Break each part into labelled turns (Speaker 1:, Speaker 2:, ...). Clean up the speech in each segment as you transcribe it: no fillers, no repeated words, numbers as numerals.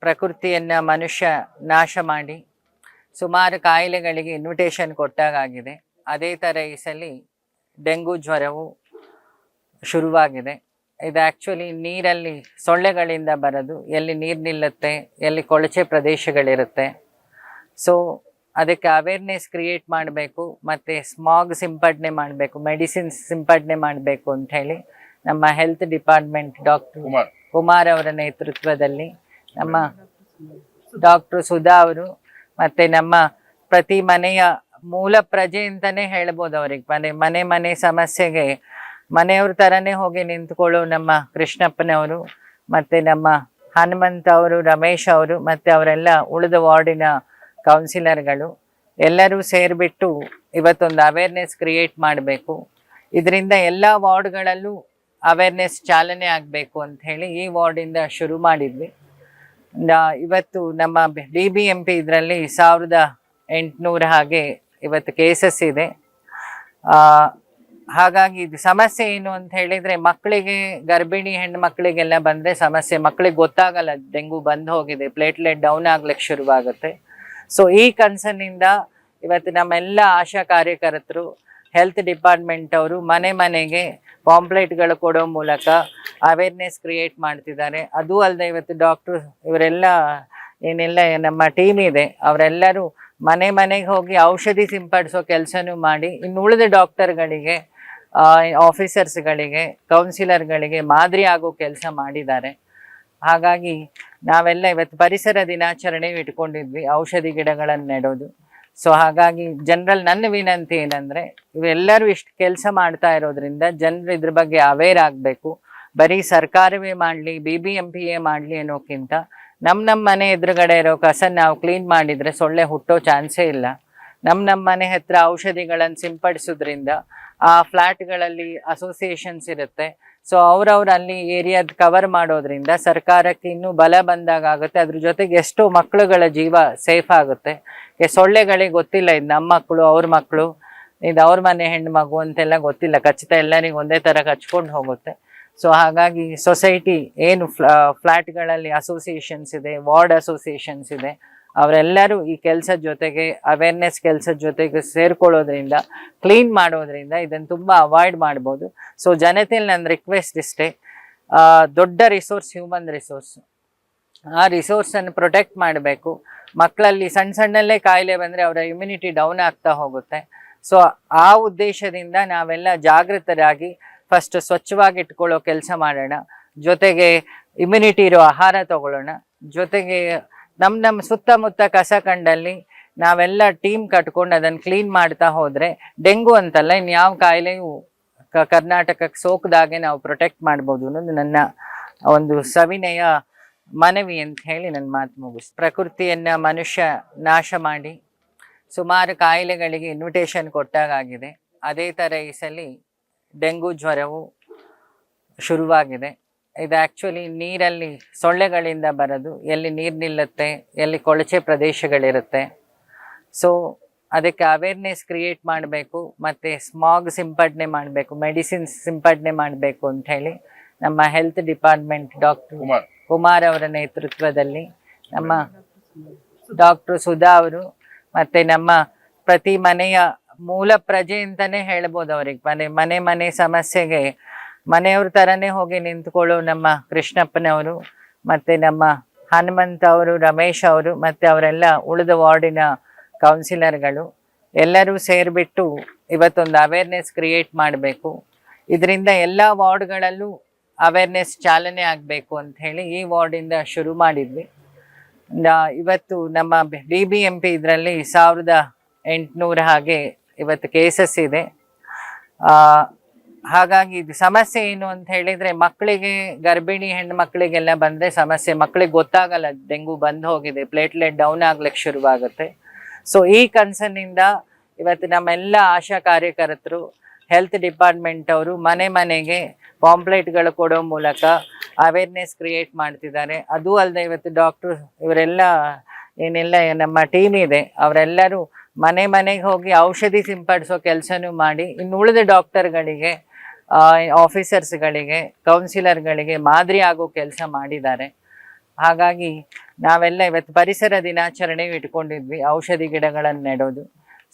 Speaker 1: ಪ್ರಕೃತಿಯನ್ನು ಮನುಷ್ಯ ನಾಶ ಮಾಡಿ ಸುಮಾರು ಕಾಯಿಲೆಗಳಿಗೆ ಇನ್ವಿಟೇಷನ್ ಕೊಟ್ಟಾಗಿದೆ. ಅದೇ ಥರ ಈ ಸಲ ಡೆಂಗು ಜ್ವರವು ಶುರುವಾಗಿದೆ. ಇದು ಆ್ಯಕ್ಚುಲಿ ನೀರಲ್ಲಿ ಸೊಳ್ಳೆಗಳಿಂದ ಬರೋದು. ಎಲ್ಲಿ ನೀರು ನಿಲ್ಲುತ್ತೆ, ಎಲ್ಲಿ ಕೊಳಚೆ ಪ್ರದೇಶಗಳಿರುತ್ತೆ. ಸೊ ಅದಕ್ಕೆ ಅವೇರ್ನೆಸ್ ಕ್ರಿಯೇಟ್ ಮಾಡಬೇಕು ಮತ್ತು ಸ್ಮಾಗ್ ಸಿಂಪಡಣೆ ಮಾಡಬೇಕು, ಮೆಡಿಸಿನ್ಸ್ ಸಿಂಪಡಣೆ ಮಾಡಬೇಕು ಅಂಥೇಳಿ ನಮ್ಮ ಹೆಲ್ತ್ ಡಿಪಾರ್ಟ್ಮೆಂಟ್ ಡಾಕ್ಟರ್ ಕುಮಾರ್ ಅವರ ನೇತೃತ್ವದಲ್ಲಿ ನಮ್ಮ ಡಾಕ್ಟರ್ ಸುಧಾ ಅವರು ಮತ್ತು ನಮ್ಮ ಪ್ರತಿ ಮನೆಯ ಮೂಲ ಪ್ರಜೆ ಅಂತಲೇ ಹೇಳ್ಬೋದು. ಅವ್ರಿಗೆ ಮನೆ ಸಮಸ್ಯೆಗೆ ಮನೆಯವ್ರ ಥರನೇ ಹೋಗಿ ನಿಂತ್ಕೊಳ್ಳೋ ನಮ್ಮ ಕೃಷ್ಣಪ್ಪನವರು ಮತ್ತು ನಮ್ಮ ಹನುಮಂತ ಅವರು, ರಮೇಶ್ ಅವರು ಮತ್ತು ಅವರೆಲ್ಲ ಉಳಿದ ವಾರ್ಡಿನ ಕೌನ್ಸಿಲರ್ಗಳು ಎಲ್ಲರೂ ಸೇರಿಬಿಟ್ಟು ಇವತ್ತೊಂದು ಅವೇರ್ನೆಸ್ ಕ್ರಿಯೇಟ್ ಮಾಡಬೇಕು. ಇದರಿಂದ ಎಲ್ಲ ವಾರ್ಡ್ಗಳಲ್ಲೂ ಅವೇರ್ನೆಸ್ ಚಾಲನೆ ಆಗಬೇಕು ಅಂಥೇಳಿ ಈ ವಾರ್ಡಿಂದ ಶುರು ಮಾಡಿದ್ವಿ. ಇವತ್ತು ನಮ್ಮ BBMP ಇದರಲ್ಲಿ 1800 ಹಾಗೆ ಇವತ್ತು ಕೇಸಸ್ ಇದೆ. ಹಾಗಾಗಿ ಇದು ಸಮಸ್ಯೆ ಏನು ಅಂತ ಹೇಳಿದರೆ, ಮಕ್ಕಳಿಗೆ, ಗರ್ಭಿಣಿ ಹೆಣ್ಣು ಮಕ್ಕಳಿಗೆಲ್ಲ ಬಂದರೆ ಸಮಸ್ಯೆ. ಮಕ್ಕಳಿಗೆ ಗೊತ್ತಾಗಲ್ಲ ಡೆಂಗು ಬಂದು ಹೋಗಿದೆ, ಪ್ಲೇಟ್ಲೆಟ್ ಡೌನ್ ಆಗ್ಲಿಕ್ಕೆ ಶುರುವಾಗುತ್ತೆ. ಸೊ ಈ ಕನ್ಸರ್ನಿಂದ ಇವತ್ತು ನಮ್ಮೆಲ್ಲ ಆಶಾ ಕಾರ್ಯಕರ್ತರು, ಹೆಲ್ತ್ ಡಿಪಾರ್ಟ್ಮೆಂಟ್ ಅವರು ಮನೆಗೆ ಪಾಂಪ್ಲೆಟ್ಗಳು ಕೊಡೋ ಮೂಲಕ ಅವೇರ್ನೆಸ್ ಕ್ರಿಯೇಟ್ ಮಾಡ್ತಿದ್ದಾರೆ. ಅದೂ ಅಲ್ಲದೆ ಇವತ್ತು ಡಾಕ್ಟ್ರು ಇವರೆಲ್ಲ ಏನೆಲ್ಲ ನಮ್ಮ ಟೀಮ್ ಇದೆ ಅವರೆಲ್ಲರೂ ಮನೆಗೆ ಹೋಗಿ ಔಷಧಿ ಸಿಂಪಡಿಸೋ ಕೆಲಸನೂ ಮಾಡಿ ಇನ್ನು ಉಳಿದ ಡಾಕ್ಟರ್ಗಳಿಗೆ, ಆಫೀಸರ್ಸ್ಗಳಿಗೆ, ಕೌನ್ಸಿಲರ್ಗಳಿಗೆ ಮಾದರಿ ಆಗೋ ಕೆಲಸ ಮಾಡಿದ್ದಾರೆ. ಹಾಗಾಗಿ ನಾವೆಲ್ಲ ಇವತ್ತು ಪರಿಸರ ದಿನಾಚರಣೆ ಇಟ್ಕೊಂಡಿದ್ವಿ, ಔಷಧಿ ಗಿಡಗಳನ್ನು ನೆಡೋದು. ಸೊ ಹಾಗಾಗಿ ನನ್ನ ವಿನಂತಿ ಏನಂದರೆ, ಇವೆಲ್ಲರೂ ಇಷ್ಟು ಕೆಲಸ ಮಾಡ್ತಾ ಇರೋದ್ರಿಂದ ಜನರು ಇದ್ರ ಬಗ್ಗೆ ಅವೇರ್ ಆಗಬೇಕು. ಬರೀ ಸರ್ಕಾರವೇ ಮಾಡಲಿ, BBMPಯೇ ಮಾಡಲಿ ಅನ್ನೋಕ್ಕಿಂತ ನಮ್ಮ ಮನೆ ಎದುರುಗಡೆ ಇರೋ ಕಸ ನಾವು ಕ್ಲೀನ್ ಮಾಡಿದರೆ ಸೊಳ್ಳೆ ಹುಟ್ಟೋ ಚಾನ್ಸೇ ಇಲ್ಲ. ನಮ್ಮ ಮನೆ ಹತ್ರ ಔಷಧಿಗಳನ್ನು ಸಿಂಪಡಿಸೋದ್ರಿಂದ ಆ ಫ್ಲ್ಯಾಟ್ಗಳಲ್ಲಿ ಅಸೋಸಿಯೇಷನ್ಸ್ ಇರುತ್ತೆ. ಸೊ ಅವ್ರವ್ರು ಅಲ್ಲಿ ಏರಿಯಾದ ಕವರ್ ಮಾಡೋದ್ರಿಂದ ಸರ್ಕಾರಕ್ಕೆ ಇನ್ನೂ ಬಲ ಬಂದಾಗುತ್ತೆ. ಅದ್ರ ಜೊತೆಗೆ ಎಷ್ಟೋ ಮಕ್ಕಳುಗಳ ಜೀವ ಸೇಫ್ ಆಗುತ್ತೆ. ಸೊಳ್ಳೆಗಳಿಗೆ ಗೊತ್ತಿಲ್ಲ ಇದು ನಮ್ಮ ಮಕ್ಕಳು, ಅವ್ರ ಮಕ್ಕಳು, ಇದು ಅವ್ರ ಮನೆ ಹೆಣ್ಣು ಮಗು ಅಂತೆಲ್ಲ ಗೊತ್ತಿಲ್ಲ. ಖಚಿತ ಎಲ್ಲರಿಗೂ ಒಂದೇ ಥರ ಕಚ್ಕೊಂಡು ಹೋಗುತ್ತೆ. ಸೊ ಹಾಗಾಗಿ ಸೊಸೈಟಿ ಏನು ಫ್ಲ್ಯಾಟ್ಗಳಲ್ಲಿ ಅಸೋಸಿಯೇಷನ್ಸ್ ಇದೆ, ವಾರ್ಡ್ ಅಸೋಸಿಯೇಷನ್ಸ್ ಇದೆ, ಅವರೆಲ್ಲರೂ ಈ ಕೆಲಸದ ಜೊತೆಗೆ, ಅವೇರ್ನೆಸ್ ಕೆಲಸದ ಜೊತೆಗೆ ಸೇರ್ಕೊಳ್ಳೋದ್ರಿಂದ, ಕ್ಲೀನ್ ಮಾಡೋದ್ರಿಂದ ಇದನ್ನು ತುಂಬ ಅವಾಯ್ಡ್ ಮಾಡ್ಬೋದು. ಸೊ ಜನತೆಯಲ್ಲಿ ನನ್ನ ರಿಕ್ವೆಸ್ಟ್ ಇಷ್ಟೇ, ದೊಡ್ಡ ರಿಸೋರ್ಸ್ ಹ್ಯೂಮನ್ ರಿಸೋರ್ಸ್, ಆ ರಿಸೋರ್ಸನ್ನು ಪ್ರೊಟೆಕ್ಟ್ ಮಾಡಬೇಕು. ಮಕ್ಕಳಲ್ಲಿ ಸಣ್ಣಲ್ಲೇ ಕಾಯಿಲೆ ಬಂದರೆ ಅವರ ಇಮ್ಯುನಿಟಿ ಡೌನ್ ಆಗ್ತಾ ಹೋಗುತ್ತೆ. ಸೊ ಆ ಉದ್ದೇಶದಿಂದ ನಾವೆಲ್ಲ ಜಾಗೃತರಾಗಿ ಫಸ್ಟ್ ಸ್ವಚ್ಛವಾಗಿ ಇಟ್ಕೊಳ್ಳೋ ಕೆಲಸ ಮಾಡೋಣ, ಜೊತೆಗೆ ಇಮ್ಯುನಿಟಿ ಇರೋ ಆಹಾರ ತಗೊಳ್ಳೋಣ, ಜೊತೆಗೆ ನಮ್ಮ ಸುತ್ತಮುತ್ತ ಕಸ ಕಂಡಲ್ಲಿ ನಾವೆಲ್ಲ ಟೀಮ್ ಕಟ್ಕೊಂಡು ಅದನ್ನು ಕ್ಲೀನ್ ಮಾಡ್ತಾ ಹೋದರೆ ಡೆಂಗು ಅಂತಲ್ಲ ಇನ್ಯಾವ ಕಾಯಿಲೆಯೂ ಕರ್ನಾಟಕಕ್ಕೆ ಸೋಕದಾಗೆ ನಾವು ಪ್ರೊಟೆಕ್ಟ್ ಮಾಡ್ಬೋದು ಅನ್ನೋದು ನನ್ನ ಒಂದು ಸವಿನಯ ಮನವಿ ಅಂತ ಹೇಳಿ ನನ್ನ ಮಾತು ಮುಗಿಸ್ತೀನಿ. ಪ್ರಕೃತಿಯನ್ನು ಮನುಷ್ಯ ನಾಶ ಮಾಡಿ ಸುಮಾರು ಕಾಯಿಲೆಗಳಿಗೆ ಇನ್ವಿಟೇಷನ್ ಕೊಟ್ಟಾಗಿದೆ. ಅದೇ ಥರ ಈ ಸಲ ಡೆಂಗು ಜ್ವರವು ಶುರುವಾಗಿದೆ. ಇದು ಆ್ಯಕ್ಚುಲಿ ನೀರಲ್ಲಿ ಸೊಳ್ಳೆಗಳಿಂದ ಬರೋದು. ಎಲ್ಲಿ ನೀರು ನಿಲ್ಲುತ್ತೆ, ಎಲ್ಲಿ ಕೊಳಚೆ ಪ್ರದೇಶಗಳಿರುತ್ತೆ. ಸೊ ಅದಕ್ಕೆ ಅವೇರ್ನೆಸ್ ಕ್ರಿಯೇಟ್ ಮಾಡಬೇಕು ಮತ್ತು ಸ್ಮಾಗ್ ಸಿಂಪಡಣೆ ಮಾಡಬೇಕು, ಮೆಡಿಸಿನ್ಸ್ ಸಿಂಪಡಣೆ ಮಾಡಬೇಕು ಅಂಥೇಳಿ ನಮ್ಮ ಹೆಲ್ತ್ ಡಿಪಾರ್ಟ್ಮೆಂಟ್ ಡಾಕ್ಟರ್ ಕುಮಾರ್ ಅವರ ನೇತೃತ್ವದಲ್ಲಿ ನಮ್ಮ ಡಾಕ್ಟರ್ ಸುಧಾ ಅವರು ಮತ್ತು ನಮ್ಮ ಪ್ರತಿ ಮನೆಯ ಮೂಲ ಪ್ರಜೆ ಅಂತಲೇ ಹೇಳ್ಬೋದು. ಅವ್ರಿಗೆ ಮನೆ ಸಮಸ್ಯೆಗೆ ಮನೆಯವ್ರ ಥರನೇ ಹೋಗಿ ನಿಂತ್ಕೊಳ್ಳೋ ನಮ್ಮ ಕೃಷ್ಣಪ್ಪನವರು ಮತ್ತು ನಮ್ಮ ಹನುಮಂತ ಅವರು, ರಮೇಶ್ ಅವರು ಮತ್ತು ಅವರೆಲ್ಲ ಉಳಿದ ವಾರ್ಡಿನ ಕೌನ್ಸಿಲರ್ಗಳು ಎಲ್ಲರೂ ಸೇರಿಬಿಟ್ಟು ಇವತ್ತೊಂದು ಅವೇರ್ನೆಸ್ ಕ್ರಿಯೇಟ್ ಮಾಡಬೇಕು. ಇದರಿಂದ ಎಲ್ಲ ವಾರ್ಡ್ಗಳಲ್ಲೂ ಅವೇರ್ನೆಸ್ ಚಾಲನೆ ಆಗಬೇಕು ಅಂಥೇಳಿ ಈ ವಾರ್ಡಿಂದ ಶುರು ಮಾಡಿದ್ವಿ. ಇವತ್ತು ನಮ್ಮ BBMP ಇದರಲ್ಲಿ 1800 ಹಾಗೆ ಇವತ್ತು ಕೇಸಸ್ ಇದೆ. ಹಾಗಾಗಿ ಇದು ಸಮಸ್ಯೆ ಏನು ಅಂತ ಹೇಳಿದರೆ, ಮಕ್ಕಳಿಗೆ, ಗರ್ಭಿಣಿ ಹೆಣ್ಣು ಮಕ್ಕಳಿಗೆಲ್ಲ ಬಂದರೆ ಸಮಸ್ಯೆ. ಮಕ್ಕಳಿಗೆ ಗೊತ್ತಾಗಲ್ಲ ಡೆಂಗು ಬಂದು ಹೋಗಿದೆ, ಪ್ಲೇಟ್ಲೆಟ್ ಡೌನ್ ಆಗ್ಲಿಕ್ಕೆ ಶುರುವಾಗುತ್ತೆ. ಸೊ ಈ ಕನ್ಸರ್ನಿಂದ ಇವತ್ತು ನಮ್ಮೆಲ್ಲ ಆಶಾ ಕಾರ್ಯಕರ್ತರು, ಹೆಲ್ತ್ ಡಿಪಾರ್ಟ್ಮೆಂಟ್ ಅವರು ಮನೆಗೆ ಪಾಂಪ್ಲೆಟ್ಗಳು ಕೊಡೋ ಮೂಲಕ ಅವೇರ್ನೆಸ್ ಕ್ರಿಯೇಟ್ ಮಾಡ್ತಿದ್ದಾರೆ. ಅದೂ ಅಲ್ಲದೆ ಇವತ್ತು ಡಾಕ್ಟ್ರು ಇವರೆಲ್ಲ ಏನೆಲ್ಲ ನಮ್ಮ ಟೀಮ್ ಇದೆ ಅವರೆಲ್ಲರೂ ಮನೆಗೆ ಹೋಗಿ ಔಷಧಿ ಸಿಂಪಡಿಸೋ ಕೆಲಸನೂ ಮಾಡಿ ಇನ್ನು ಉಳಿದ ಡಾಕ್ಟರ್ಗಳಿಗೆ, ಆಫೀಸರ್ಸ್ಗಳಿಗೆ, ಕೌನ್ಸಿಲರ್ಗಳಿಗೆ ಮಾದರಿ ಆಗೋ ಕೆಲಸ ಮಾಡಿದ್ದಾರೆ. ಹಾಗಾಗಿ ನಾವೆಲ್ಲ ಇವತ್ತು ಪರಿಸರ ದಿನಾಚರಣೆ ಇಟ್ಕೊಂಡಿದ್ವಿ, ಔಷಧಿ ಗಿಡಗಳನ್ನು ನೆಡೋದು.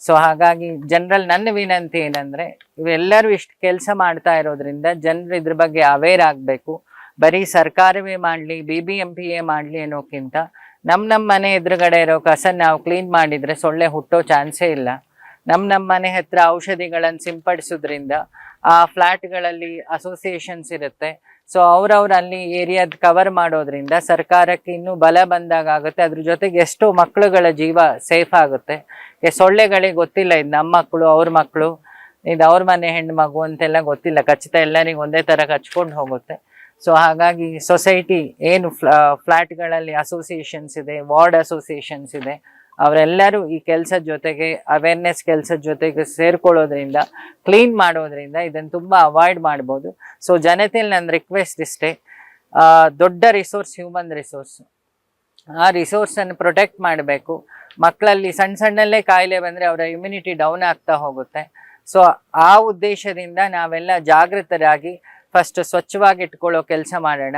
Speaker 1: ಸೊ ಹಾಗಾಗಿ ಜನರಲ್ ನನ್ನ ವಿನಂತಿ ಏನಂದ್ರೆ, ಇವೆಲ್ಲರೂ ಇಷ್ಟು ಕೆಲಸ ಮಾಡ್ತಾ ಇರೋದ್ರಿಂದ ಜನರು ಇದ್ರ ಬಗ್ಗೆ ಅವೇರ್ ಆಗಬೇಕು. ಬರೀ ಸರ್ಕಾರವೇ ಮಾಡಲಿ, BBMPಯೇ ಮಾಡಲಿ ಅನ್ನೋಕ್ಕಿಂತ ನಮ್ಮ ಮನೆ ಎದುರುಗಡೆ ಇರೋ ಕಸ ನಾವು ಕ್ಲೀನ್ ಮಾಡಿದ್ರೆ ಸೊಳ್ಳೆ ಹುಟ್ಟೋ ಚಾನ್ಸೇ ಇಲ್ಲ. ನಮ್ಮ ಮನೆ ಹತ್ರ ಔಷಧಿಗಳನ್ನು ಸಿಂಪಡಿಸೋದ್ರಿಂದ ಆ ಫ್ಲ್ಯಾಟ್ಗಳಲ್ಲಿ ಅಸೋಸಿಯೇಷನ್ಸ್ ಇರುತ್ತೆ. ಸೊ ಅವ್ರವ್ರು ಅಲ್ಲಿ ಏರಿಯಾದ ಕವರ್ ಮಾಡೋದ್ರಿಂದ ಸರ್ಕಾರಕ್ಕೆ ಇನ್ನೂ ಬಲ ಬಂದಾಗ ಆಗುತ್ತೆ. ಅದ್ರ ಜೊತೆಗೆ ಎಷ್ಟೋ ಮಕ್ಕಳುಗಳ ಜೀವ ಸೇಫ್ ಆಗುತ್ತೆ. ಸೊಳ್ಳೆಗಳಿಗೆ ಗೊತ್ತಿಲ್ಲ ಇದು ನಮ್ಮ ಮಕ್ಕಳು, ಅವ್ರ ಮಕ್ಕಳು, ಇದು ಅವ್ರ ಮನೆ ಹೆಣ್ಣು ಮಗು ಅಂತೆಲ್ಲ ಗೊತ್ತಿಲ್ಲ. ಖಚಿತ ಎಲ್ಲರಿಗೂ ಒಂದೇ ಥರ ಕಚ್ಕೊಂಡು ಹೋಗುತ್ತೆ. ಸೊ ಹಾಗಾಗಿ ಸೊಸೈಟಿ ಏನು ಫ್ಲ್ಯಾಟ್ಗಳಲ್ಲಿ ಅಸೋಸಿಯೇಷನ್ಸ್ ಇದೆ, ವಾರ್ಡ್ ಅಸೋಸಿಯೇಷನ್ಸ್ ಇದೆ, ಅವರೆಲ್ಲರೂ ಈ ಕೆಲಸದ ಜೊತೆಗೆ ಅವೇರ್ನೆಸ್ ಕೆಲಸದ ಜೊತೆಗೆ ಸೇರ್ಕೊಳ್ಳೋದ್ರಿಂದ, ಕ್ಲೀನ್ ಮಾಡೋದ್ರಿಂದ ಇದನ್ನು ತುಂಬ ಅವಾಯ್ಡ್ ಮಾಡ್ಬೋದು. ಸೊ ಜನತೆಯಲ್ಲಿ ನನ್ನ ರಿಕ್ವೆಸ್ಟ್ ಇಷ್ಟೇ, ದೊಡ್ಡ ರಿಸೋರ್ಸ್ ಹ್ಯೂಮನ್ ರಿಸೋರ್ಸ್, ಆ ರಿಸೋರ್ಸನ್ನು ಪ್ರೊಟೆಕ್ಟ್ ಮಾಡಬೇಕು. ಮಕ್ಕಳಲ್ಲಿ ಸಣ್ಣಲ್ಲೇ ಕಾಯಿಲೆ ಬಂದರೆ ಅವರ ಇಮ್ಯುನಿಟಿ ಡೌನ್ ಆಗ್ತಾ ಹೋಗುತ್ತೆ. ಸೊ ಆ ಉದ್ದೇಶದಿಂದ ನಾವೆಲ್ಲ ಜಾಗೃತರಾಗಿ ಫಸ್ಟ್ ಸ್ವಚ್ಛವಾಗಿ ಇಟ್ಕೊಳ್ಳೋ ಕೆಲಸ ಮಾಡೋಣ,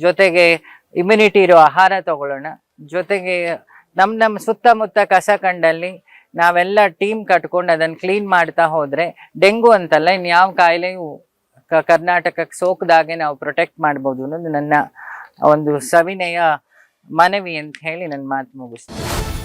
Speaker 1: ಜೊತೆಗೆ ಇಮ್ಯುನಿಟಿ ಇರೋ ಆಹಾರ ತಗೊಳ್ಳೋಣ, ಜೊತೆಗೆ ನಮ್ಮ ಸುತ್ತಮುತ್ತ ಕಸ ಕಂಡಲ್ಲಿ ನಾವೆಲ್ಲ ಟೀಮ್ ಕಟ್ಕೊಂಡು ಅದನ್ನು ಕ್ಲೀನ್ ಮಾಡ್ತಾ ಹೋದರೆ ಡೆಂಗು ಅಂತಲ್ಲ ಇನ್ಯಾವ ಕಾಯಿಲೆಯೂ ಕರ್ನಾಟಕಕ್ಕೆ ಸೋಕದಾಗೆ ನಾವು ಪ್ರೊಟೆಕ್ಟ್ ಮಾಡ್ಬೋದು ಅನ್ನೋದು ನನ್ನ ಒಂದು ಸವಿನಯ ಮನವಿ ಅಂತ ಹೇಳಿ ನನ್ನ ಮಾತು ಮುಗಿಸ್ತೀನಿ.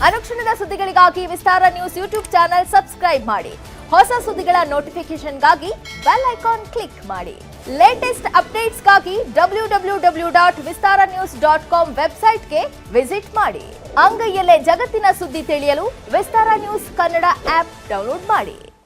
Speaker 2: ಅನುಕ್ಷಣದ ಸುದ್ದಿಗಳಿಗಾಗಿ ವಿಸ್ತಾರ ನ್ಯೂಸ್ ಯೂಟ್ಯೂಬ್ ಚಾನೆಲ್ ಸಬ್ಸ್ಕ್ರೈಬ್ ಮಾಡಿ. ಹೊಸ ಸುದ್ದಿಗಳ ನೋಟಿಫಿಕೇಶನ್ಗಾಗಿ ಬೆಲ್ ಐಕಾನ್ ಕ್ಲಿಕ್ ಮಾಡಿ. ಲೇಟೆಸ್ಟ್ ಅಪ್ಡೇಟ್ಸ್ಗಾಗಿ www.vistaranews.com ವೆಬ್ಸೈಟ್ಗೆ ವಿಸಿಟ್ ಮಾಡಿ. ಅಂಗೈಯಲ್ಲೇ ಜಗತ್ತಿನ ಸುದ್ದಿ ತಿಳಿಯಲು ವಿಸ್ತಾರ ನ್ಯೂಸ್ ಕನ್ನಡ ಆಪ್ ಡೌನ್ಲೋಡ್ ಮಾಡಿ.